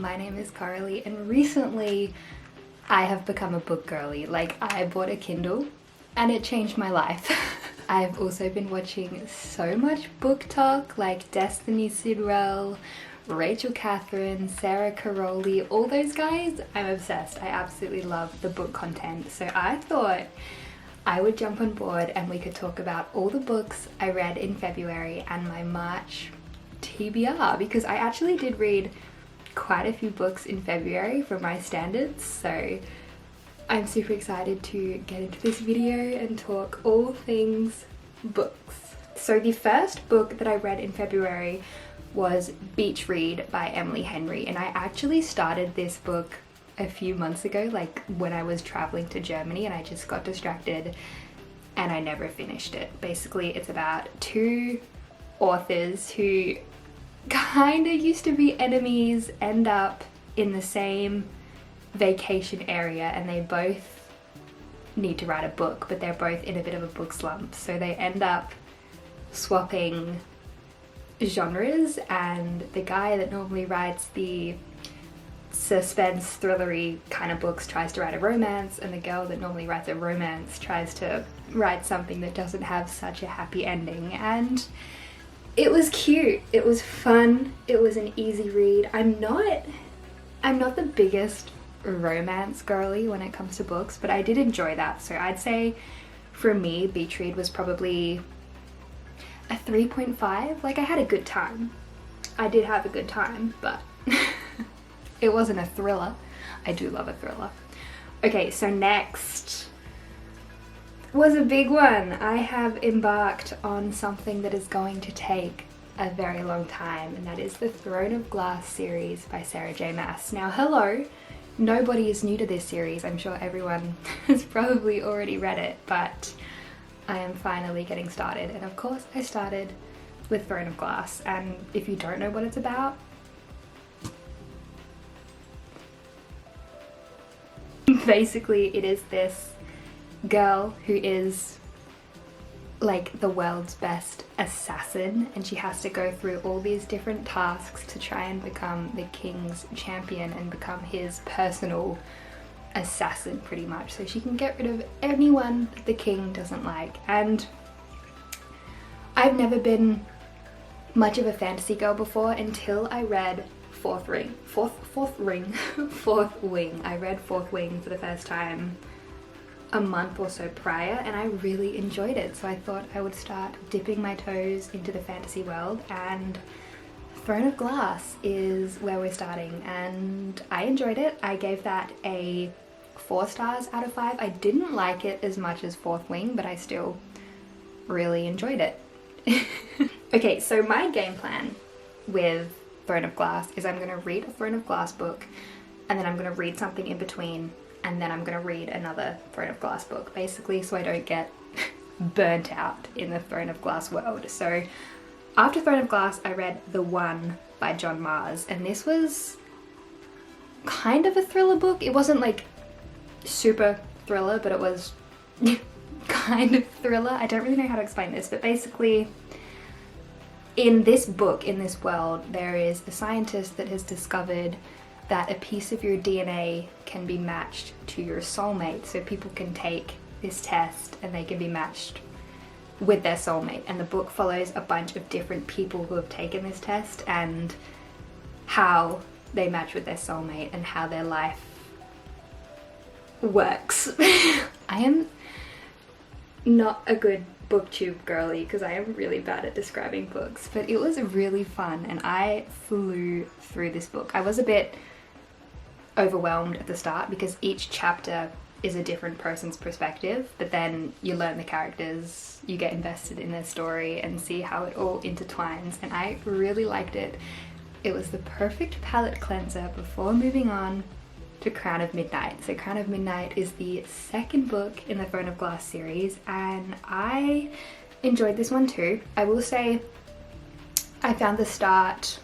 my name is Coralie, and recently I have become a book girly. Like, I bought a Kindle and it changed my life. I've also been watching so much BookTok, like Destiny Sidwell, Rachel Catherine, Sarah Coralie, all those guys. I'm obsessed. I absolutely love the book content. So I thought I would jump on board and we could talk about all the books I read in February and my March TBR, because I actually did read quite a few books in February for my standards, so I'm super excited to get into this video and talk all things books. So the first book that I read in February was Beach Read by Emily Henry, and I actually started this book a few months ago, like when I was traveling to Germany, and I just got distracted and I never finished it. Basically, it's about two authors who kind of used to be enemies, end up in the same vacation area, and they both need to write a book, but they're both in a bit of a book slump, so they end up swapping genres, and the guy that normally writes the suspense thrillery kind of books tries to write a romance, and the girl that normally writes a romance tries to write something that doesn't have such a happy ending. And it was cute, it was fun, it was an easy read. I'm not the biggest romance girly when it comes to books, but I did enjoy that. So I'd say for me, Beach Read was probably a 3.5. Like, I had a good time. I did have a good time, but it wasn't a thriller. I do love a thriller. Okay, so next was a big one. I have embarked on something that is going to take a very long time, and that is the Throne of Glass series by Sarah J. Maas. Now, hello, nobody is new to this series. I'm sure everyone has probably already read it, but I am finally getting started. And of course, I started with Throne of Glass, and if you don't know what it's about, basically it is this girl who is like the world's best assassin, and she has to go through all these different tasks to try and become the king's champion and become his personal assassin, pretty much, so she can get rid of anyone that the king doesn't like. And I've never been much of a fantasy girl before until I read Fourth Wing. I read Fourth Wing for the first time a month or so prior, and I really enjoyed it, so I thought I would start dipping my toes into the fantasy world, and Throne of Glass is where we're starting, and I enjoyed it. I gave that a 4 stars out of 5. I didn't like it as much as Fourth Wing, but I still really enjoyed it. Okay, so my game plan with Throne of Glass is I'm going to read a Throne of Glass book, and then I'm going to read something in between, and then I'm going to read another Throne of Glass book, basically, so I don't get burnt out in the Throne of Glass world. So after Throne of Glass, I read The One by John Mars, and this was kind of a thriller book. It wasn't like super thriller, but it was kind of thriller. I don't really know how to explain this, but basically in this book, in this world, there is a scientist that has discovered that a piece of your DNA can be matched to your soulmate. So people can take this test and they can be matched with their soulmate. And the book follows a bunch of different people who have taken this test and how they match with their soulmate and how their life works. I am not a good booktube girly because I am really bad at describing books, but it was really fun and I flew through this book. I was a bit overwhelmed at the start because each chapter is a different person's perspective, but then you learn the characters, you get invested in their story and see how it all intertwines, and I really liked it. It was the perfect palate cleanser before moving on to Crown of Midnight. So Crown of Midnight is the second book in the Throne of Glass series, and I enjoyed this one too. I will say I found the start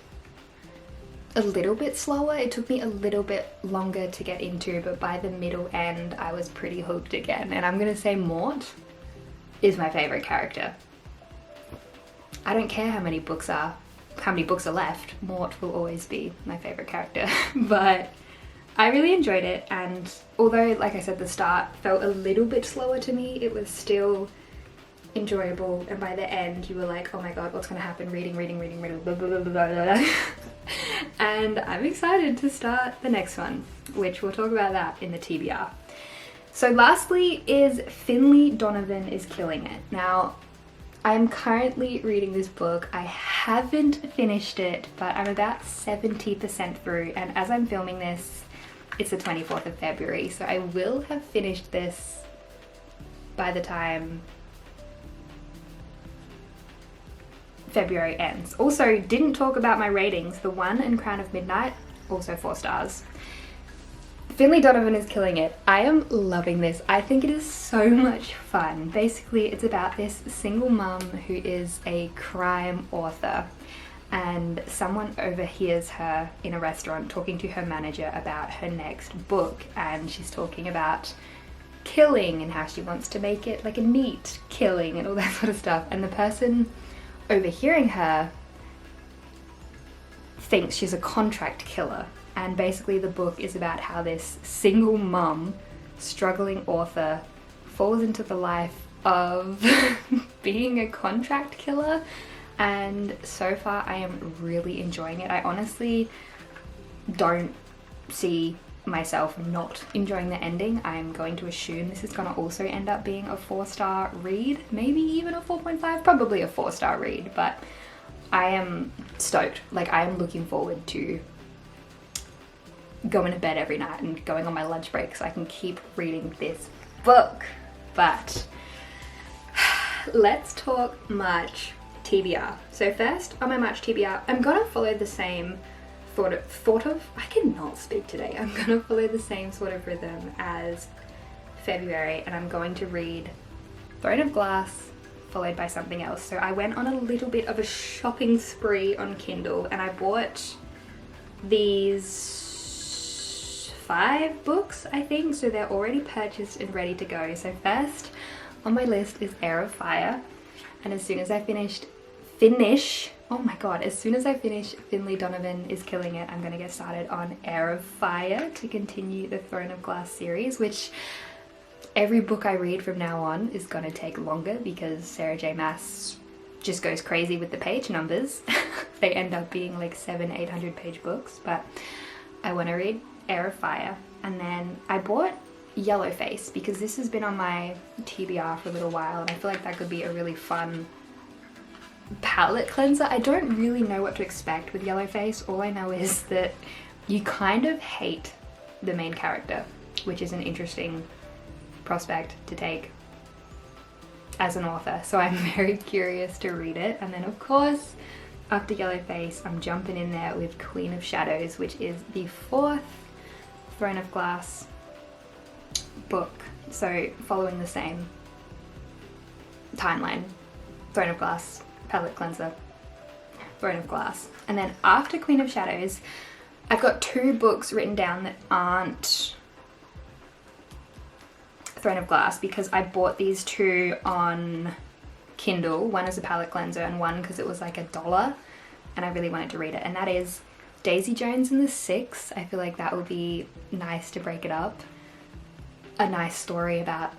a little bit slower. It took me a little bit longer to get into, but by the middle end I was pretty hooked again. And I'm gonna say Mort is my favorite character. I don't care how many books are how many books are left, Mort will always be my favorite character. But I really enjoyed it, and although, like I said, the start felt a little bit slower to me, it was still enjoyable, and by the end you were like, oh my god, what's gonna happen? Reading, blah, blah, blah, blah, blah. And I'm excited to start the next one, which we'll talk about that in the TBR. So lastly is Finlay Donovan is Killing It. Now, I'm currently reading this book. I haven't finished it, but I'm about 70% through, and as I'm filming this, it's the 24th of February, so I will have finished this by the time February ends. Also, didn't talk about my ratings. The One and Crown of Midnight, also 4 stars. Finlay Donovan is Killing It. I am loving this. I think it is so much fun. Basically, it's about this single mum who is a crime author, and someone overhears her in a restaurant talking to her manager about her next book, and she's talking about killing and how she wants to make it like a neat killing and all that sort of stuff, and the person overhearing her thinks she's a contract killer. And basically the book is about how this single mum, struggling author, falls into the life of being a contract killer. And so far I am really enjoying it. I honestly don't see myself not enjoying the ending. I'm going to assume this is going to also end up being a 4-star read, maybe even a 4.5, probably a 4-star read, but I am stoked. Like, I am looking forward to going to bed every night and going on my lunch break so I can keep reading this book. But let's talk March TBR. So first, on my March TBR, I'm gonna follow the same I cannot speak today. I'm gonna follow the same sort of rhythm as February, and I'm going to read Throne of Glass followed by something else. So I went on a little bit of a shopping spree on Kindle, and I bought these 5 books, I think, so they're already purchased and ready to go. So first on my list is Heir of Fire, and as soon as I finish Finlay Donovan is Killing It, I'm going to get started on Heir of Fire to continue the Throne of Glass series, which every book I read from now on is going to take longer because Sarah J Maas just goes crazy with the page numbers. They end up being like 700-800 page books, but I want to read Heir of Fire. And then I bought Yellowface because this has been on my TBR for a little while, and I feel like that could be a really fun palette cleanser. I don't really know what to expect with Yellowface. All I know is that you kind of hate the main character, which is an interesting prospect to take as an author. So I'm very curious to read it. And then of course, after Yellowface, I'm jumping in there with Queen of Shadows, which is the 4th Throne of Glass book. So following the same timeline, Throne of Glass, palette cleanser, Throne of Glass. And then after Queen of Shadows, I've got 2 books written down that aren't Throne of Glass because I bought these 2 on Kindle, one as a palette cleanser and one because it was like $1 and I really wanted to read it, and that is Daisy Jones and the Six. I feel like that would be nice to break it up. A nice story about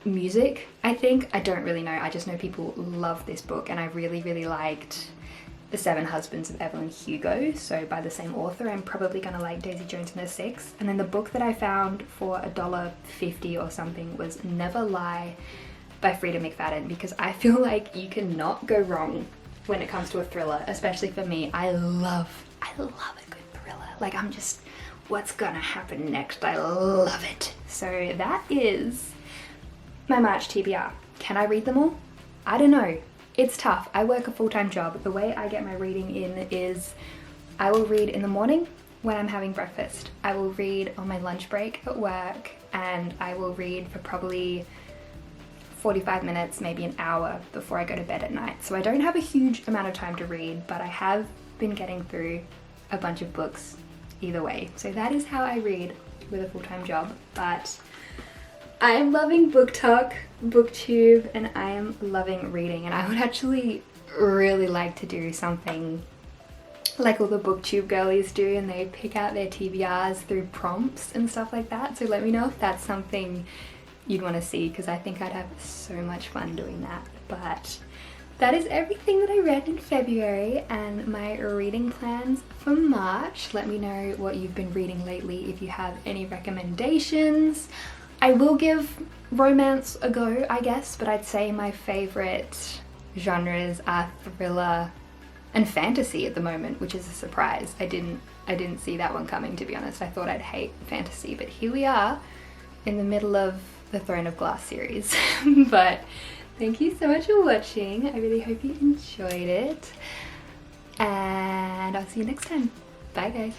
music, I think. I don't really know, I just know people love this book, and I really liked The 7 Husbands of Evelyn Hugo, so by the same author. I'm probably gonna like Daisy Jones and the Six. And then the book that I found for $1.50 or something was Never Lie by Frida McFadden, because I feel like you cannot go wrong when it comes to a thriller, especially for me. I love a good thriller. Like, I'm just, what's gonna happen next? I love it. So that is my March TBR. Can I read them all? I don't know. It's tough. I work a full-time job. The way I get my reading in is I will read in the morning when I'm having breakfast. I will read on my lunch break at work, and I will read for probably 45 minutes, maybe an hour before I go to bed at night. So I don't have a huge amount of time to read, but I have been getting through a bunch of books either way. So that is how I read with a full-time job. But I am loving BookTok, booktube, and I am loving reading, and I would actually really like to do something like all the booktube girlies do, and they pick out their TBRs through prompts and stuff like that. So let me know if that's something you'd want to see, because I think I'd have so much fun doing that. But that is everything that I read in February and my reading plans for March. Let me know what you've been reading lately, if you have any recommendations. I will give romance a go, I guess, but I'd say my favorite genres are thriller and fantasy at the moment, which is a surprise. I didn't see that one coming, to be honest. I thought I'd hate fantasy, but here we are in the middle of the Throne of Glass series. But thank you so much for watching. I really hope you enjoyed it, and I'll see you next time. Bye guys.